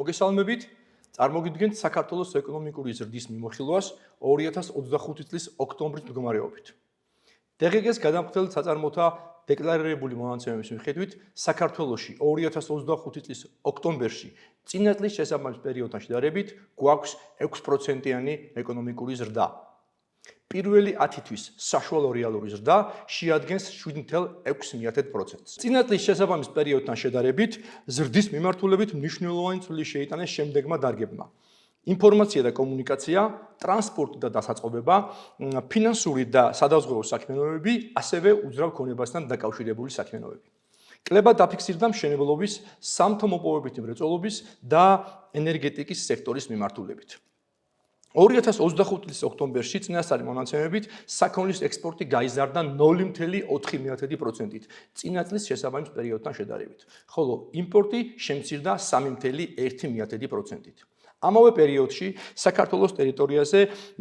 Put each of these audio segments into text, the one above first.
მოგესალმებით. წარმოგიდგენთ საქართველოს ეკონომიკური ზრდის მიმოხილვას 2025 წლის ოქტომბრის მდგომარეობით. DGG-ს გადამხდელ საწარმოთა დეკლარირებული მონაცემების მიხედვით საქართველოში 2025 წლის ოქტომბერში წინა წლის შესაბამის პერიოდთან შედარებით გვაქვს 6%-იანი ეკონომიკური ზრდა. პირველი 10 თვის საშუალო რეალური ზრდა შეადგენს 7.6%. წინა წლის შესაბამის პერიოდთან შედარებით ზრდის მიმართულებით მნიშვნელოვანი წვლილი შეიტანეს შემდეგმა დარგებმა: ინფორმაცია და კომუნიკაცია, ტრანსპორტი და დასაწყობება, ფინანსური და სადაზღვევო საქმიანობები, ასევე უძრავ ქონებასთან დაკავშირებული საქმიანობები. კლება დაფიქსირდა მშენებლობის, სამთო-მოპოვებითი მრეწველობის და ენერგეტიკის სექტორის მიმართულებით. 2025 წლის ოქტომბერში წინასწარი მონაცემებით საქონლის ექსპორტი გაიზარდა 0.4%-ით წინა წლის შესაბამის პერიოდთან შედარებით, ხოლო იმპორტი შემცირდა 3.1%-ით. ამავე პერიოდში საქართველოს ტერიტორიაზე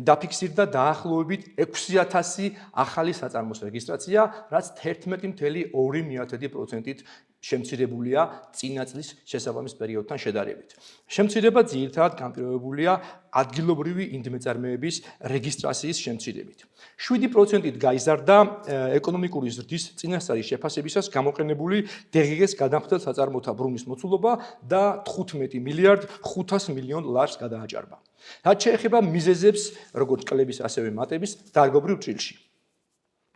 დაფიქსირდა დაახლოებით 6000 ახალი საწარმოს რეგისტრაცია, რაც 11.2%-ით შემცირებულია წინა წლის შესაბამის პერიოდთან შედარებით. შემცირება ძირითადად განპირობებულია ადგილობრივი ინდმეწარმეების რეგისტრაციის შემცირებით. 7%-ით გაიზარდა ეკონომიკური ზრდის წინასწარი შეფასებისას გამოყენებული DGG-ს გადამხდელ საწარმოთა ბრუნვის მოცულობა და 15 მილიარდ 500 მილიონ ლარს გადააჭარბა. რაც შეეხება მიზეზებს, როგორც კლების, ასევე მატების დარგობრივ ჭრილში.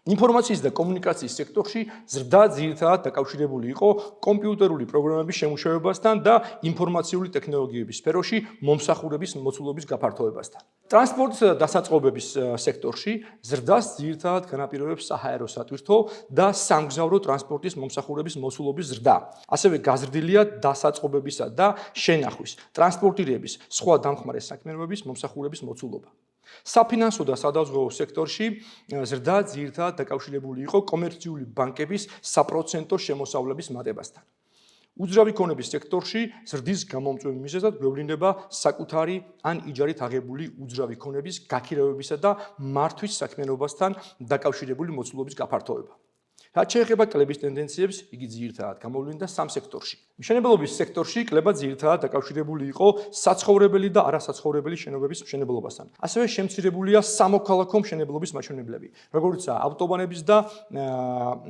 ინფორმაციის და კომუნიკაციის სექტორში ზრდა ძირითადად დაკავშირებული იყო კომპიუტერული პროგრამების შემუშავებასთან და ინფორმაციული ტექნოლოგიების სფეროში მომსახურების მოცულობის გაფართოებასთან. ტრანსპორტისა და დასაწყობების სექტორში ზრდას ძირითადად განაპირობებს საჰაერო სატვირთო და სამგზავრო ტრანსპორტის მომსახურების მოცულობის ზრდა. ასევე გაზრდილია დასაწყობებისა და შენახვის, ტრანსპორტირების, სხვა დამხმარე საქმიანობების მომსახურების მოცულობა. საფინანსო და სადაზღვევო სექტორში ზრდა ძირითადად დაკავშირებული იყო კომერციული ბანკების საპროცენტო შემოსავლების მატებასთან. უძრავი ქონების სექტორში ზრდის გამომწვევი მიზეზად გვევლინება საკუთარი ან იჯარით აღებული უძრავი ქონების გაქირავებისა და მართვის საქმიანობასთან დაკავშირებული მოცულობის გაფართოება. რაც შეეხება კლების ტენდენციებს, იგი ძირითადად გამოვლინდა სამ სექტორში. მშენებლობის სექტორში კლება ძირითადად დაკავშირებული იყო საცხოვრებელი და არასაცხოვრებელი შენობების მშენებლობასთან. ასევე შემცირებულია სამოქალაქო მშენებლობის მაჩვენებლები, როგორიცაა ავტობანების და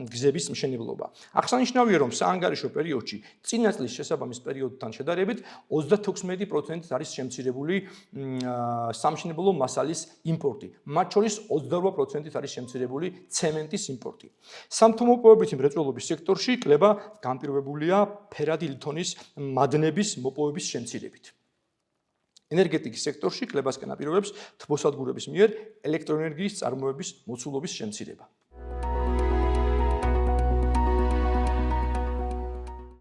გზების მშენებლობა. აღსანიშნავია, რომ საანგარიშო პერიოდში წინა წლის შესაბამის პერიოდთან შედარებით 36%-ით არის შემცირებული სამშენებლო მასალის იმპორტი, მათ შორის 28%-ით არის შემცირებული ცემენტის იმპორტი. სამთო-მოპოვებითი მრეწველობის სექტორში კლება განპირობებულია ფერადი ლითონის მადნების მოპოვების შემცირებით. ენერგეტიკის სექტორში კლებას განაპირობებს თბოსადგურების მიერ ელექტროენერგიის წარმოების მოცულობის შემცირება.